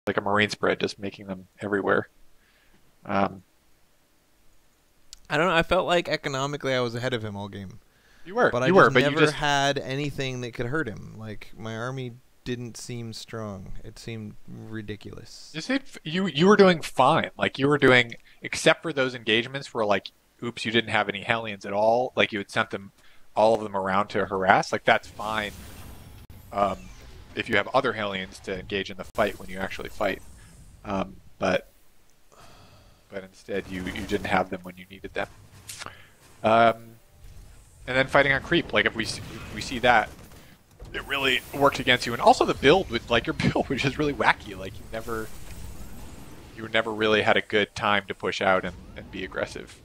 like a marine spread, just making them everywhere. Um, I don't know. I felt like economically I was ahead of him all game, but I you just were, but you never just had anything that could hurt him. Like my army didn't seem strong. It seemed ridiculous. just you were doing fine. Like you were doing, except for those engagements where like, oops, you didn't have any Hellions at all. Like you had sent them, all of them around to harass. Like that's fine. Um, if you have other Hellions to engage in the fight when you actually fight. But instead you didn't have them when you needed them. Um, and then fighting on creep, like if we see that, it really worked against you. And also the build with like your build, which is really wacky. Like you never really had a good time to push out and be aggressive.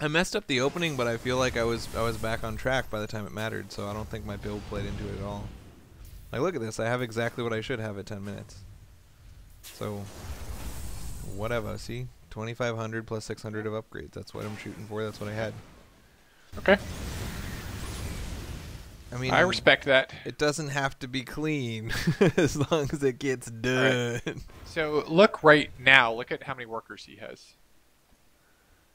I messed up the opening, but I feel like I was back on track by the time it mattered. So I don't think my build played into it at all. Like look at this, I have exactly what I should have at 10 minutes. So whatever. See, 2,500 plus 600 of upgrades. That's what I'm shooting for. That's what I had. Okay, I mean, I respect that. it doesn't have to be clean as long as it gets All right. done. So look right now. Look at how many workers he has.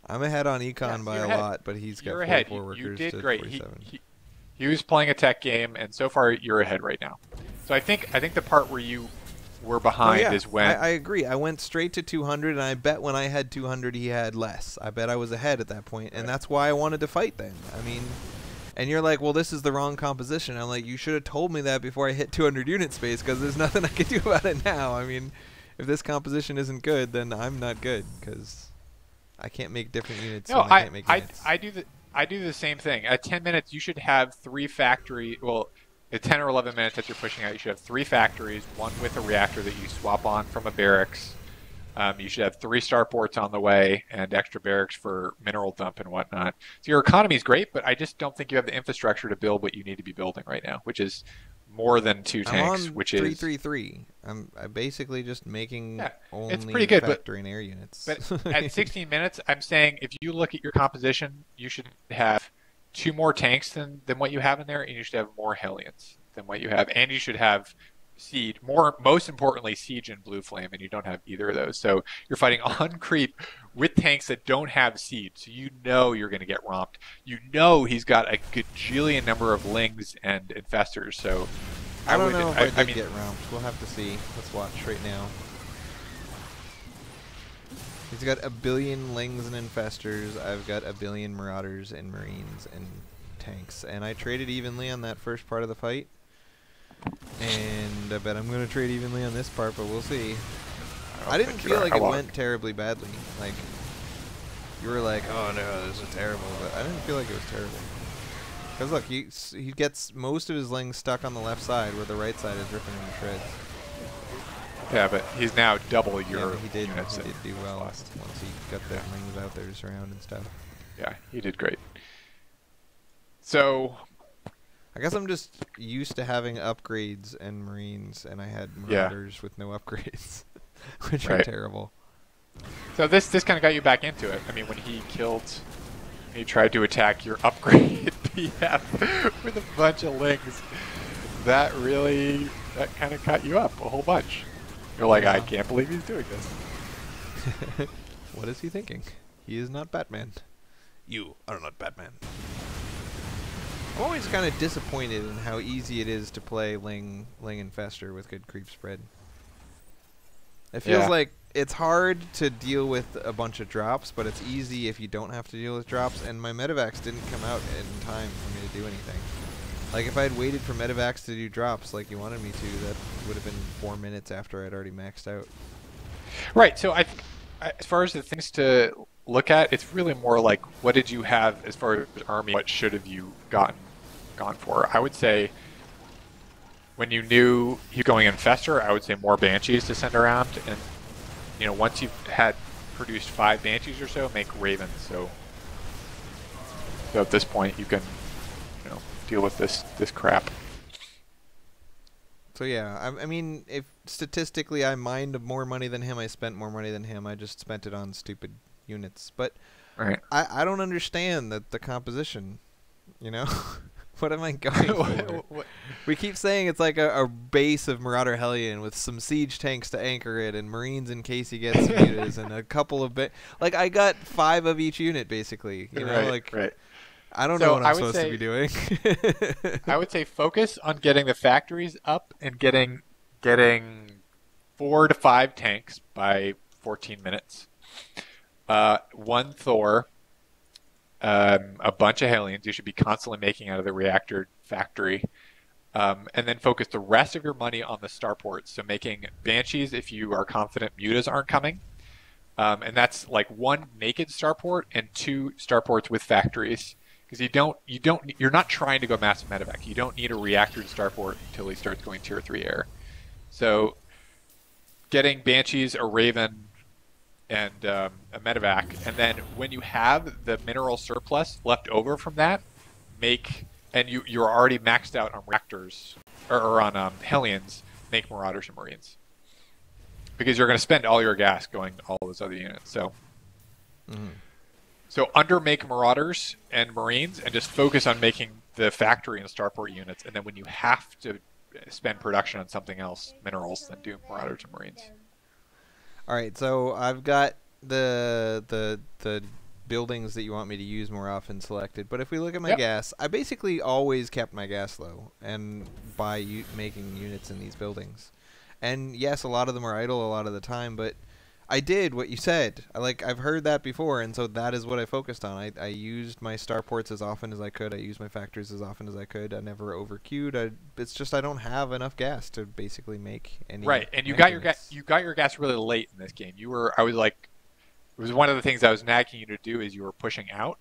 I'm ahead on Yeah, econ so by you're a ahead. lot, but he's got You're ahead. 44 You workers did to great. 47. He was playing a tech game, and so far you're ahead right now. So I think the part where you were Oh behind yeah, is when I agree. I went straight to 200, and I bet when I had 200, he had less. I bet I was ahead at that point, and right. that's why I wanted to fight then. I mean, and you're like, well, this is the wrong composition. I'm like, you should have told me that before I hit 200 unit space, because there's nothing I can do about it now. I mean, if this composition isn't good, then I'm not good, because I can't make different units no, when I can't make units. I do the same thing. At 10 minutes, you should have three factory. Well, at 10 or 11 minutes that you're pushing out, you should have three factories. One with a reactor that you swap on from a barracks. You should have three starports on the way and extra barracks for mineral dump and whatnot. So your economy is great, but I just don't think you have the infrastructure to build what you need to be building right now, which is more than two I'm tanks, on which is 333. I'm basically just making yeah, it's pretty only good. factory and air units. But at 16 minutes, I'm saying if you look at your composition, you should have two more tanks than what you have in there, and you should have more Hellions than what you have, and you should have Siege. Most importantly, Siege and Blue Flame, and you don't have either of those. So you're fighting on creep with tanks that don't have Siege, so you know you're going to get romped. You know he's got a gajillion number of Lings and Infestors, so I don't know if I I did mean, get round. We'll have to see. Let's watch right now. He's got a billion lings and infestors. I've got a billion marauders and marines and tanks. And I traded evenly on that first part of the fight. And I bet I'm going to trade evenly on this part, but we'll see. I didn't feel like it went terribly badly. Like, you were like, oh no, this is terrible. But I didn't feel like it was terrible. Because look, he gets most of his lings stuck on the left side, where the right side is ripping him to shreds. Yeah, but he's now double your Yeah, he units. did do well once he got the lings out there to surround and stuff. Yeah, he did great. So I guess I'm just used to having upgrades and marines, and I had yeah, marauders with no upgrades, which are right. terrible. So this kind of got you back into it. I mean, when he tried to attack your upgrade PF with a bunch of lings, that kind of cut you up a whole bunch. You're like, I can't believe he's doing this. What is he thinking? He is not Batman. You are not Batman. I'm always kind of disappointed in how easy it is to play Ling Infester with good creep spread. It feels like it's hard to deal with a bunch of drops, but it's easy if you don't have to deal with drops, and my Medivacs didn't come out in time for me to do anything. Like, if I had waited for Medivacs to do drops like you wanted me to, that would have been 4 minutes after I'd already maxed out. Right. So as far as the things to look at, it's really more like what did you have as far as army? What should have you gone for? I would say when you knew you're going Infester, I would say more Banshees to send around, and once you've had produced 5 Banshees or so, make Ravens. So at this point, you can deal with this crap. So yeah, I mean, if statistically I mined more money than him, I spent more money than him. I just spent it on stupid units. But Right. I don't understand the composition, you know? What am I going for? We keep saying it's like a base of Marauder Hellion with some siege tanks to anchor it and Marines in case he gets mutas and a couple of like I got 5 of each unit basically. You know, right. I don't know what I'm supposed to be doing. I would say focus on getting the factories up and getting 4 to 5 tanks by 14 minutes. 1 Thor. A bunch of Hellions you should be constantly making out of the reactor factory. And then focus the rest of your money on the starports. So making Banshees if you are confident mutas aren't coming. And that's like 1 naked starport and 2 starports with factories. Because you're not trying to go massive medevac. You don't need a reactored starport until he starts going tier 3 air. So getting Banshees, a Raven, and a medevac, and then when you have the mineral surplus left over from that, you're already maxed out on reactors or on Hellions, make Marauders and Marines, because you're going to spend all your gas going all those other units. So, so make Marauders and Marines, and just focus on making the factory and starport units, and then when you have to spend production on something else, minerals, then do Marauders and Marines. All right, so I've got the buildings that you want me to use more often selected. But if we look at my gas, I basically always kept my gas low, and by making units in these buildings. And yes, a lot of them are idle a lot of the time, but I did what you said. I've heard that before, and so that is what I focused on. I used my starports as often as I could. I used my factories as often as I could. I never overqueued. It's just I don't have enough gas to basically make any. Right, and you got your gas really late in this game. It was one of the things I was nagging you to do is you were pushing out,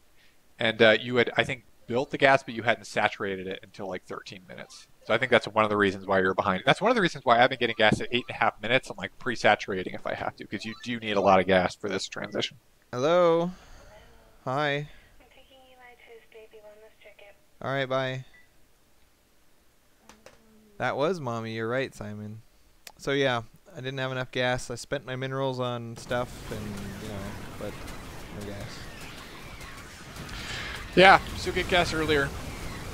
and you had, I think, built the gas, but you hadn't saturated it until like 13 minutes. So I think that's one of the reasons why you're behind. That's one of the reasons why I've been getting gas at 8.5 minutes. I'm like pre-saturating if I have to, because you do need a lot of gas for this transition. Hello. Hi. I'm taking Eli to his baby wellness checkup. All right, bye. That was mommy. You're right, Simon. So yeah, I didn't have enough gas. I spent my minerals on stuff, and but no gas. Yeah, so get gas earlier.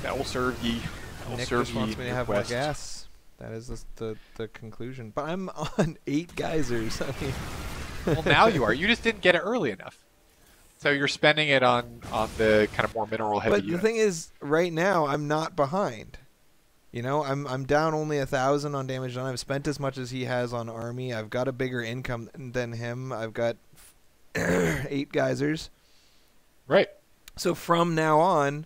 That will serve ye. Nick just wants me to have more gas. That is the conclusion. But I'm on 8 geysers. I mean, well, now you are. You just didn't get it early enough. So you're spending it on the kind of more mineral heavy. But the thing is, right now I'm not behind. I'm down only 1,000 on damage done. I've spent as much as he has on army. I've got a bigger income than him. I've got 8 geysers. Right. So from now on,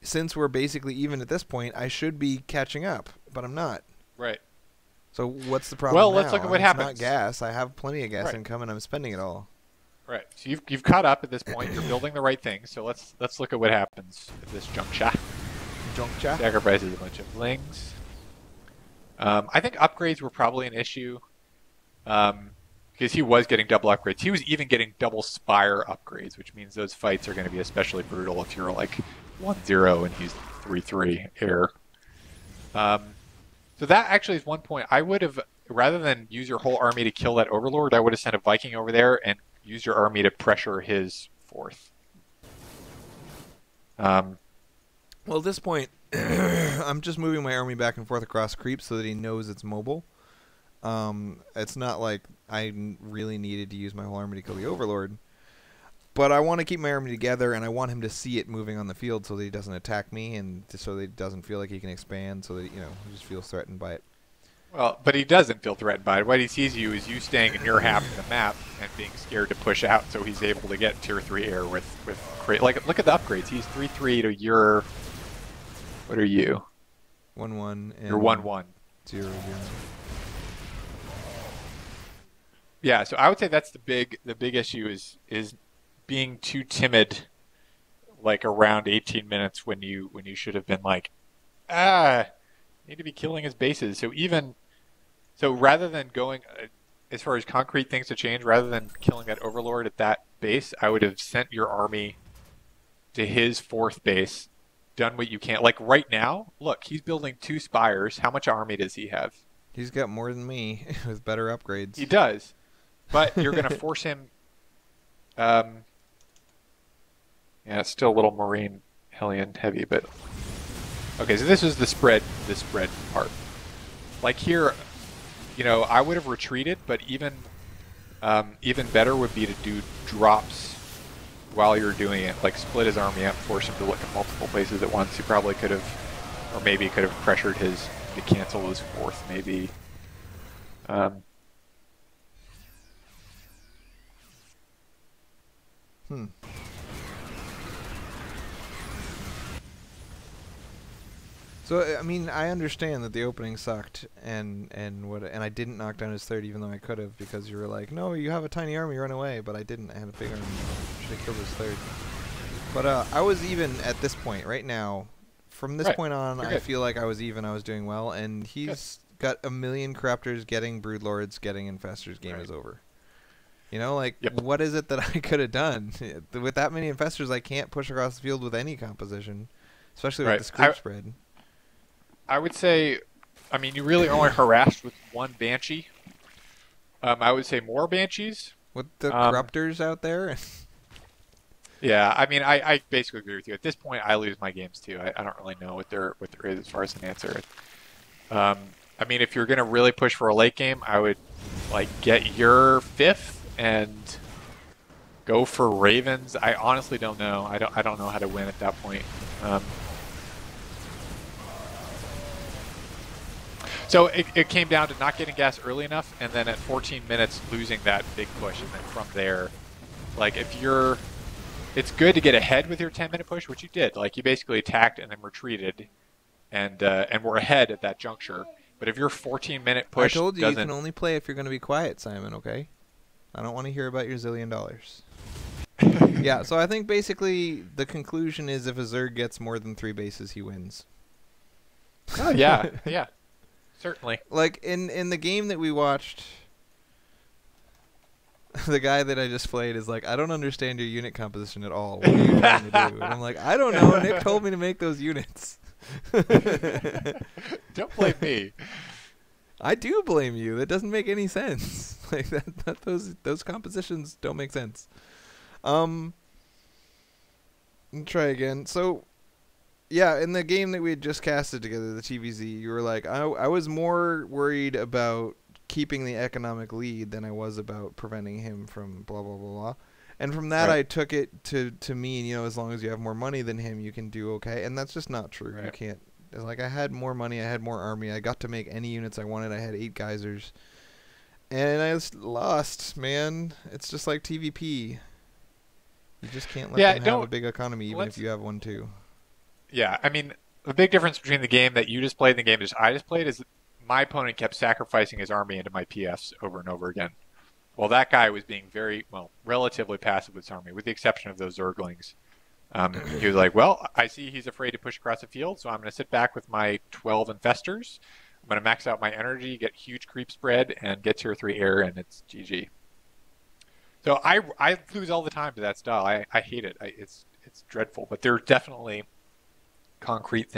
since we're basically even at this point, I should be catching up, but I'm not. Right. So what's the problem Well, now? let's look at what happens. It's not gas. I have plenty of gas income, and I'm spending it all. Right. So you've caught up at this point. You're building the right thing. So let's look at what happens at this juncture. Sacrifices a bunch of flings. I think upgrades were probably an issue because he was getting double upgrades. He was even getting double spire upgrades, which means those fights are going to be especially brutal if you're like 1-0 and he's 3-3 air. So that actually is one point. I would have, rather than use your whole army to kill that Overlord, I would have sent a Viking over there and used your army to pressure his 4th. Well, at this point, I'm just moving my army back and forth across creep so that he knows it's mobile. It's not like I really needed to use my whole army to kill the Overlord. But I want to keep my army together, and I want him to see it moving on the field so that he doesn't attack me, and so that he doesn't feel like he can expand, so that he just feels threatened by it. Well, but he doesn't feel threatened by it. What he sees you is you staying in your half of the map and being scared to push out, so he's able to get tier 3 air with like, look at the upgrades. He's 3-3 to your... What are you? 1-1. You're 1-1. 0-0. Yeah, so I would say that's the big issue is being too timid, like around 18 minutes when you should have been like, need to be killing his bases. So rather than going as far as concrete things to change, rather than killing that Overlord at that base, I would have sent your army to his 4th base. Done what you can. Like right now, look, he's building 2 spires. How much army does he have? He's got more than me with better upgrades. He does, but you're going to force him. Yeah, it's still a little Marine Hellion heavy, but Okay, so this was the spread part. Like here, you know, I would have retreated, but even better would be to do drops while you're doing it. Like split his army up, force him to look at multiple places at once. He probably could have, or maybe could have pressured his to cancel his fourth, maybe. Hmm. So I mean, I understand that the opening sucked, and I didn't knock down his third, even though I could have, because you were like, no, you have a tiny army, run away. But I didn't. I had a big army. Should have killed his third. But I was even at this point right now. From this point on, I feel like I was even. I was doing well, and he's got a million corruptors, getting broodlords, getting infestors. Game is over. You know, like, what is it that I could have done? With that many infestors, I can't push across the field with any composition, especially with this creep spread. I would say, I mean, you really only harassed with one Banshee. I would say more Banshees. With the corruptors out there? Yeah, I mean, I basically agree with you. At this point, I lose my games too. I don't really know what there is as far as an answer. I mean, if you're going to really push for a late game, I would, like, get your fifth and go for Ravens. I honestly don't know. I don't know how to win at that point. So it came down to not getting gas early enough, and then at 14 minutes losing that big push, and then from there, like, if you're, it's good to get ahead with your 10-minute push, which you did. Like, you basically attacked and then retreated, and were ahead at that juncture. But if your 14-minute push, I told you you can only play if you're going to be quiet, Simon. Okay, I don't want to hear about your $1 zillion. Yeah, so I think basically the conclusion is if a Zerg gets more than 3 bases, he wins. Oh yeah, yeah. Certainly. Like, in the game that we watched, the guy that I just played is like, I don't understand your unit composition at all. What are you trying to do? And I'm like, I don't know. Nick told me to make those units. Don't blame me. I do blame you. That doesn't make any sense. Like, those compositions don't make sense. Let me try again. So, yeah, in the game that we had just casted together, the TvZ, you were like, I was more worried about keeping the economic lead than I was about preventing him from blah, blah, blah, blah. And from that, I took it to mean, you know, as long as you have more money than him, you can do okay. And that's just not true. You can't. It's like, I had more money, I had more army, I got to make any units I wanted, I had 8 geysers. And I just lost, man. It's just like TVP. You just can't let them have a big economy, even if you have one too. Yeah, I mean, the big difference between the game that you just played and the game that I just played is that my opponent kept sacrificing his army into my PFs over and over again. Well, that guy was being very, well, relatively passive with his army, with the exception of those Zerglings. He was like, well, I see he's afraid to push across the field, so I'm going to sit back with my 12 infestors. I'm going to max out my energy, get huge creep spread, and get tier 3 air, and it's GG. So I lose all the time to that style. I hate it. It's dreadful, but there are definitely concrete things